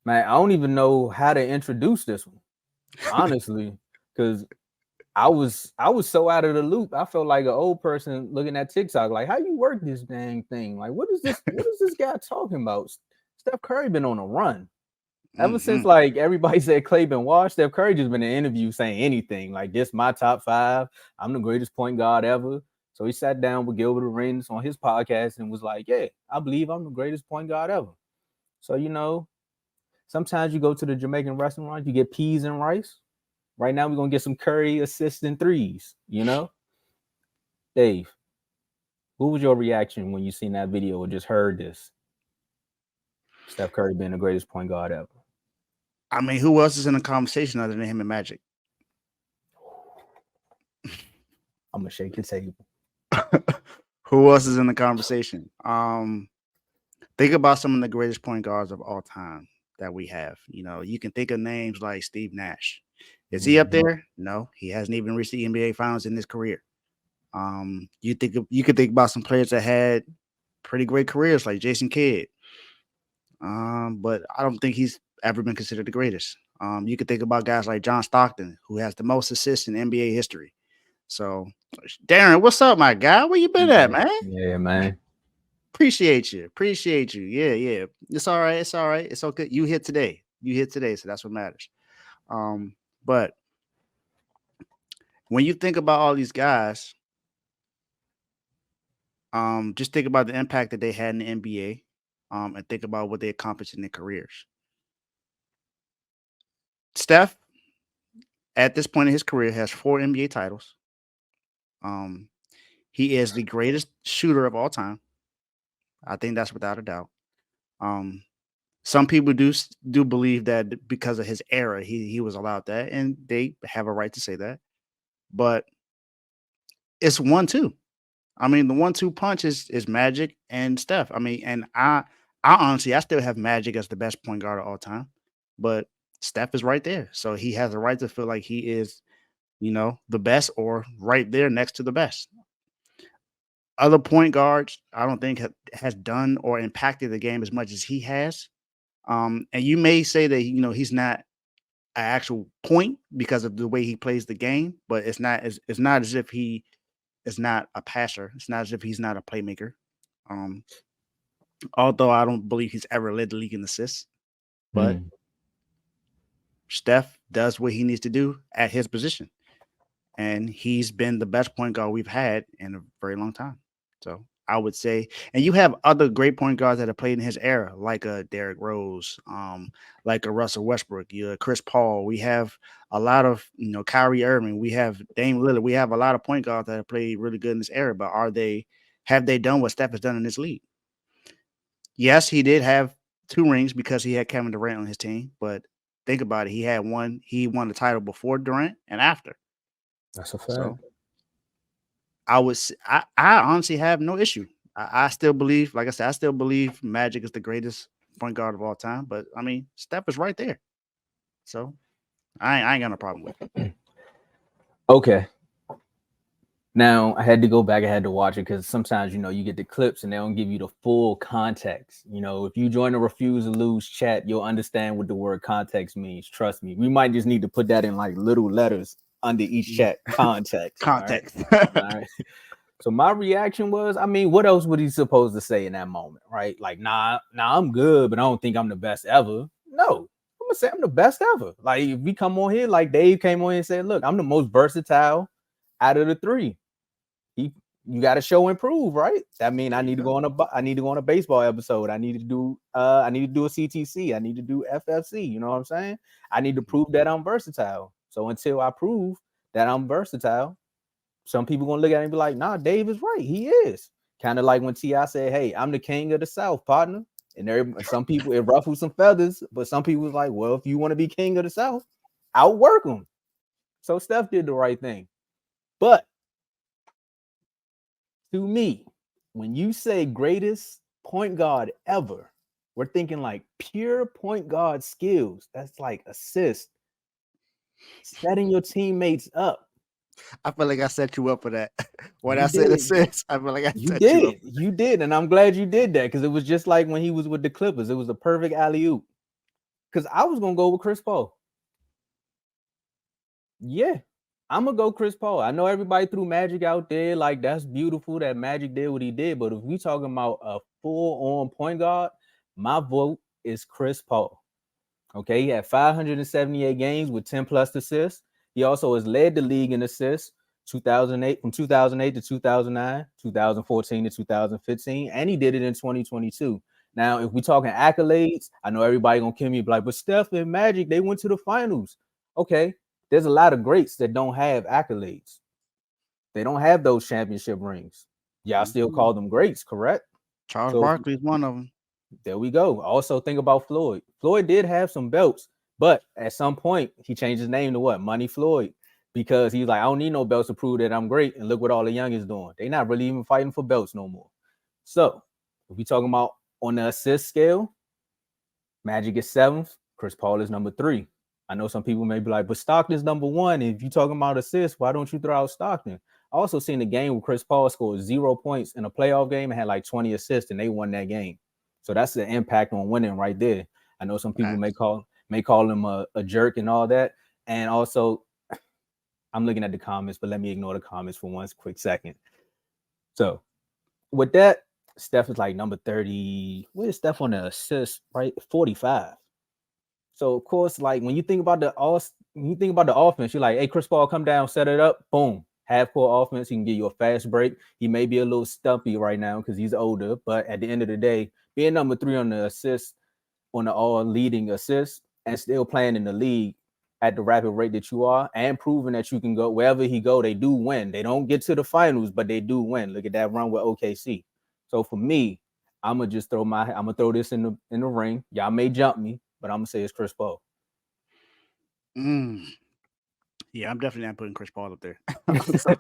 Man, I don't even know how to introduce this one, honestly, because I was so out of the loop. I felt like an old person looking at TikTok, like, how you work this dang thing? Like, what is this? What is this guy talking about? Steph Curry been on a run. Ever since Mm-hmm. like everybody said Clay been washed, Steph Curry just been in an interview saying anything. Like, this my top five. I'm the greatest point guard ever. So he sat down with Gilbert Arenas on his podcast and was like, yeah, I believe I'm the greatest point guard ever. So, sometimes you go to the Jamaican restaurant, you get peas and rice. Right now, we're gonna get some curry assistant threes. Dave, what was your reaction when you seen that video or just heard this? Steph Curry being the greatest point guard ever. I mean, who else is in the conversation other than him and Magic? I'm gonna shake the table. Who else is in the conversation? Think about some of the greatest point guards of all time that we have. You can think of names like Steve Nash. Is he up Mhm. there? No, he hasn't even reached the NBA Finals in his career. You could think about some players that had pretty great careers like Jason Kidd. But I don't think he's ever been considered the greatest. You could think about guys like John Stockton, who has the most assists in NBA history. So, Darren, what's up, my guy? Where you been at, Yeah, man? yeah, man. Appreciate you. Appreciate you. Yeah, yeah. It's all right. It's all right. It's okay. You hit today. You hit today, so that's what matters. But when you think about all these guys, just think about the impact that they had in the NBA, and think about what they accomplished in their careers. Steph, at this point in his career, has 4 NBA titles. Um, he is the greatest shooter of all time. I think that's without a doubt. Um, some people do believe that because of his era, he was allowed that, and they have a right to say that. But it's 1-2. I mean, the 1-2 punch is Magic and Steph. I mean, and I honestly I still have Magic as the best point guard of all time, but Steph is right there, so he has a right to feel like he is, the best or right there next to the best. Other point guards, I don't think has done or impacted the game as much as he has. And you may say that he's not an actual point because of the way he plays the game, but it's not as if he is not a passer. It's not as if he's not a playmaker. Um, Although I don't believe he's ever led the league in assists, but Hmm. Steph does what he needs to do at his position, and he's been the best point guard we've had in a very long time. So I would say, and you have other great point guards that have played in his era, like a Derrick Rose, like a Russell Westbrook, Chris Paul. We have a lot of Kyrie Irving. We have Dame Lillard. We have a lot of point guards that have played really good in this era. But have they done what Steph has done in this league? Yes, he did have 2 rings because he had Kevin Durant on his team. But think about it, he had one. He won the title before Durant and after. That's a fact. So I honestly have no issue. I still believe, like I said, I still believe Magic is the greatest point guard of all time. But I mean, Steph is right there. So I ain't got no problem with it. Okay. Now I had to go back. I had to watch it because sometimes you get the clips and they don't give you the full context. If you join the Refuse to Lose chat, you'll understand what the word context means. Trust me. We might just need to put that in like little letters under each chat. Context. All right. Context. All right. So my reaction was, I mean, what else would he supposed to say in that moment, right? Like, nah, I'm good, but I don't think I'm the best ever. No, I'm gonna say I'm the best ever. Like, if we come on here, like Dave came on here and said, look, I'm the most versatile out of the three. He, you got to show and prove, right? That mean There I you need to go. go on I need to go on a baseball episode. I need to do a CTC. I need to do FFC. You know what I'm saying? I need to prove that I'm versatile. So until I prove that I'm versatile, some people gonna look at it and be like, nah, Dave is right. He is. Kind of like when T.I. said, hey, I'm the king of the South, partner. And some people, it ruffled some feathers, but some people was like, well, if you want to be king of the South, outwork him. So Steph did the right thing. But to me, when you say greatest point guard ever, we're thinking like pure point guard skills. That's like assist, setting your teammates up. I feel like I set you up for that. When You I said did. assist, I feel like I You set you up. did. You did. And I'm glad you did that because it was just like when he was with the Clippers. It was a perfect alley oop. because I was gonna go with Chris Paul. Yeah, I'm gonna go Chris Paul. I know everybody threw Magic out there, like that's beautiful that Magic did what he did. But if we talking about a full on point guard, my vote is Chris Paul. Okay, he had 578 games with 10 plus assists. He also has led the league in assists 2008 from 2008 to 2009, 2014 to 2015, and he did it in 2022. Now, if we're talking accolades, I know everybody gonna kill me like, but Steph and Magic, they went to the finals. Okay, there's a lot of greats that don't have accolades. They don't have those championship rings. Y'all still Mhm. call them greats, correct? Charles So Barkley is one of them. there we go. Also, think about Floyd. Floyd did have some belts, but at some point, he changed his name to what? Money Floyd. Because he's like, I don't need no belts to prove that I'm great. And look what all the young is doing. They're not really even fighting for belts no more. So, if we talking about on the assist scale, Magic is seventh, Chris Paul is number three. I know some people may be like, but Stockton's number one. If you're talking about assists, why don't you throw out Stockton? I also seen a game where Chris Paul scored 0 points in a playoff game and had like 20 assists, and they won that game. So that's the impact on winning right there. I know some people Facts. may call him a jerk and all that. And also, I'm looking at the comments, but let me ignore the comments for one quick second. So with that, Steph is like number 30. Where's Steph on the assist? Right, 45. So of course, like when you think about the offense, you're like, hey, Chris Paul, come down, set it up, boom, half court offense. He can give you a fast break. He may be a little stumpy right now because he's older, but at the end of the day, being number three on the assist, on the all leading assists, and still playing in the league at the rapid rate that you are, and proving that you can go wherever he go, they do win. They don't get to the finals, but they do win. Look at that run with OKC. So for me, I'm gonna throw this in the ring. Y'all may jump me, but I'm gonna say it's Chris Paul. Mm. Yeah, I'm definitely not putting Chris Paul up there. I'm sorry.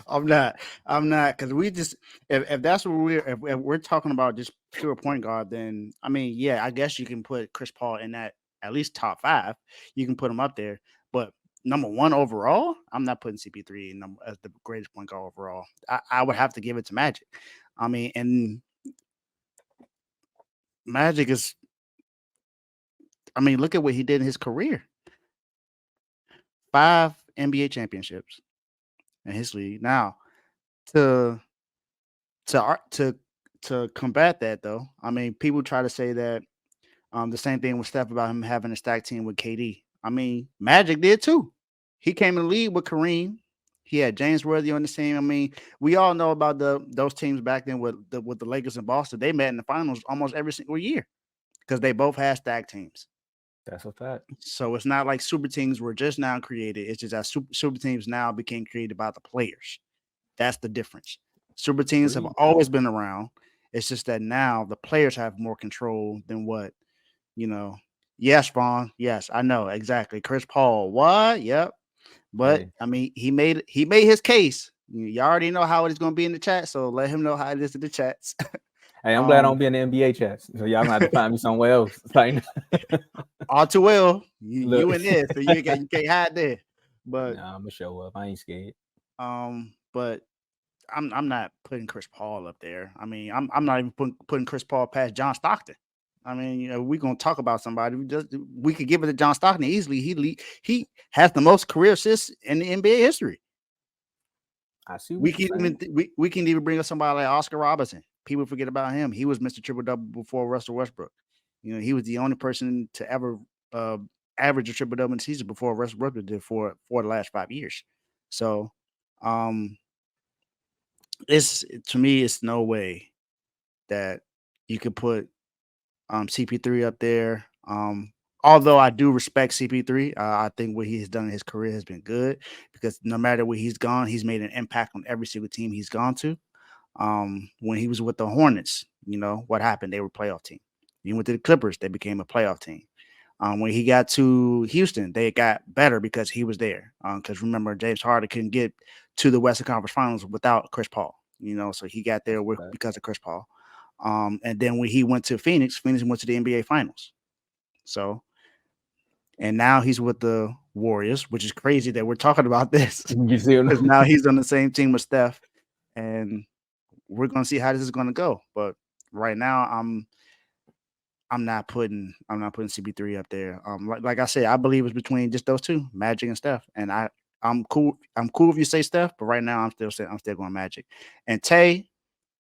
I'm not. I'm not because we just if that's what if we're talking about just pure point guard, then I mean, yeah, I guess you can put Chris Paul in that at least top five. You can put him up there, but number one overall, I'm not putting CP3 as the greatest point guard overall. I would have to give it to Magic. I mean, and Magic is. I mean, look at what he did in his career. 5 NBA championships in his league. Now, to to combat that though, I mean, people try to say that the same thing with Steph about him having a stack team with KD. I mean, Magic did too. He came in the league with Kareem. He had James Worthy on the team. I mean, we all know about those teams back then with the Lakers and Boston. They met in the finals almost every single year because they both had stack teams. That's a fact. So it's not like super teams were just now created. It's just that super teams now became created by the players. That's the difference. Super teams have Agreed. always been around. It's just that now the players have more control than what, you know. Yes, Vaughn. Yes, I know exactly. Chris Paul. What? Yep. But Hey, I mean, he made his case. You already know how it is going to be in the chat, so let him know how it is in the chats. hey, I'm glad I um, don't be in the NBA chats. So y'all gonna have to find me somewhere else. Like, all too well. You look, in there, so you can't hide there. But nah, I'm gonna show up. I ain't scared. but I'm not putting Chris Paul up there. I mean, I'm not even putting Chris Paul past John Stockton. I mean, we're gonna talk about somebody. We could give it to John Stockton easily. He has the most career assists in the NBA history. I see We what you're can saying. even we can even bring up somebody like Oscar Robertson. People forget about him. He was Mr. Triple Double before Russell Westbrook. He was the only person to ever uh, average a triple double in the season before Russell Westbrook did for the last 5 years. So, um, it's to me, it's no way that you could put CP3 up there. Although I do respect CP3, I think what he has done in his career has been good because no matter where he's gone, he's made an impact on every single team he's gone to. When he was with the Hornets, what happened? They were a playoff team. He went to the Clippers, they became a playoff team. When he got to Houston, they got better because he was there. Because remember, James Harden couldn't get to the Western Conference Finals without Chris Paul. So he got there because of Chris Paul. And then when he went to Phoenix, Phoenix went to the NBA Finals. So, and now he's with the Warriors, which is crazy that we're talking about this You see, because now he's on the same team with Steph, and we're gonna see how this is gonna go. But right now, I'm not putting CP3 up there. Like I said, I believe it's between just those two, Magic and Steph. And I'm cool if you say Steph, but right now I'm still going Magic. And Tay,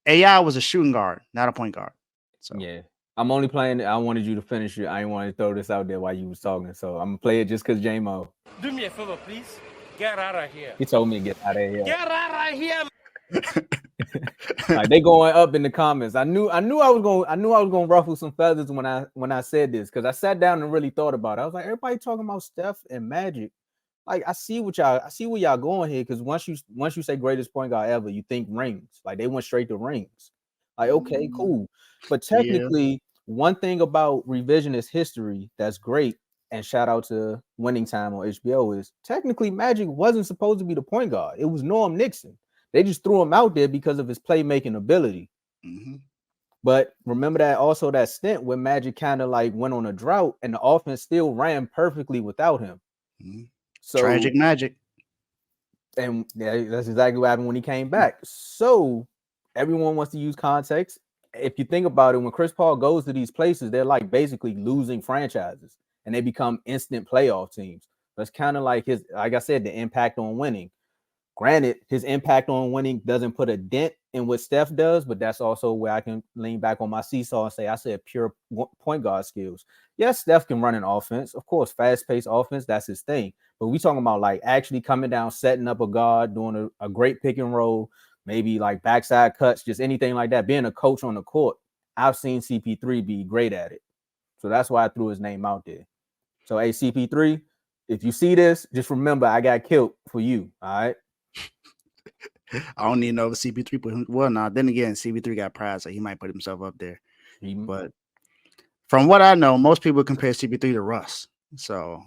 AI was a shooting guard, not a point guard. So Yeah. I'm only playing it. I wanted you to finish it. I didn't want to throw this out there while you was talking. So I'm gonna play it just because J-Mo. Do me a favor, please. Get out of here. He told me to get out of here. Get out of here. Like, they going up in the comments. I knew I was gonna ruffle some feathers when I said this, because I sat down and really thought about it. I was like, everybody talking about Steph and Magic. Like, I see where y'all going here, because once you say greatest point guard ever, you think rings. Like, they went straight to rings. Like, okay, cool. But technically, one thing about revisionist history that's great, and shout out to Winning Time on HBO, is technically Magic wasn't supposed to be the point guard. It was Norm Nixon. They just threw him out there because of his playmaking ability. Mm-hmm. But remember that also that stint where Magic kind of like went on a drought and the offense still ran perfectly without him. Mm-hmm. So tragic Magic. And that's exactly what happened when he came back. So everyone wants to use context. If you think about it, when Chris Paul goes to these places, they're like basically losing franchises and they become instant playoff teams. That's kind of like like I said, the impact on winning. Granted, his impact on winning doesn't put a dent in what Steph does, but that's also where I can lean back on my seesaw and say, I said pure point guard skills. Yes, Steph can run an offense. Of course, fast-paced offense, that's his thing. But we talking about like actually coming down, setting up a guard, doing a great pick and roll, maybe like backside cuts, just anything like that. Being a coach on the court, I've seen CP3 be great at it. So that's why I threw his name out there. So, hey, CP3, if you see this, just remember I got killed for you, all right? I don't need to know if CP3 put him. Well, nah, then again, CP3 got pride, so he might put himself up there. But from what I know, most people compare CP3 to Russ. So,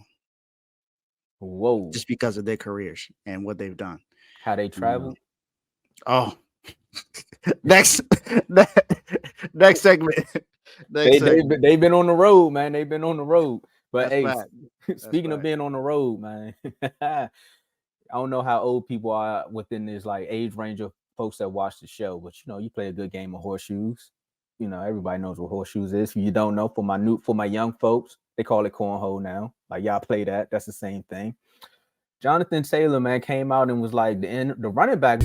whoa, just because of their careers and what they've done, how they travel. Oh, next segment. They've been on the road, man. They've been on the road. But that's hey, speaking of being on the road, man. I don't know how old people are within this like age range of folks that watch the show, but you play a good game of horseshoes. Everybody knows what horseshoes is. If you don't know, for my young folks, they call it cornhole now. Like, y'all play that. That's the same thing. Jonathan Taylor, man, came out and was like the running back.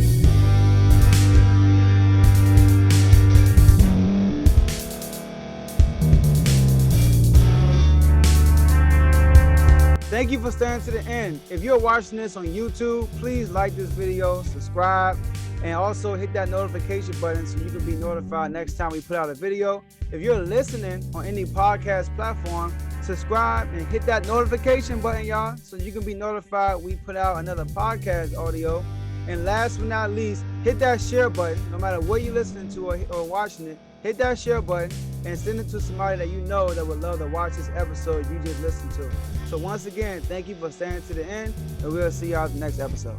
Thank you for staying to the end. If you're watching this on YouTube, please like this video, subscribe, and also hit that notification button so you can be notified next time we put out a video. If you're listening on any podcast platform, subscribe and hit that notification button, y'all, so you can be notified we put out another podcast audio. And last but not least, hit that share button. No matter what you're listening to or watching it, hit that share button and send it to somebody that you know that would love to watch this episode you just listened to. So once again, thank you for staying to the end, and we'll see y'all at the next episode.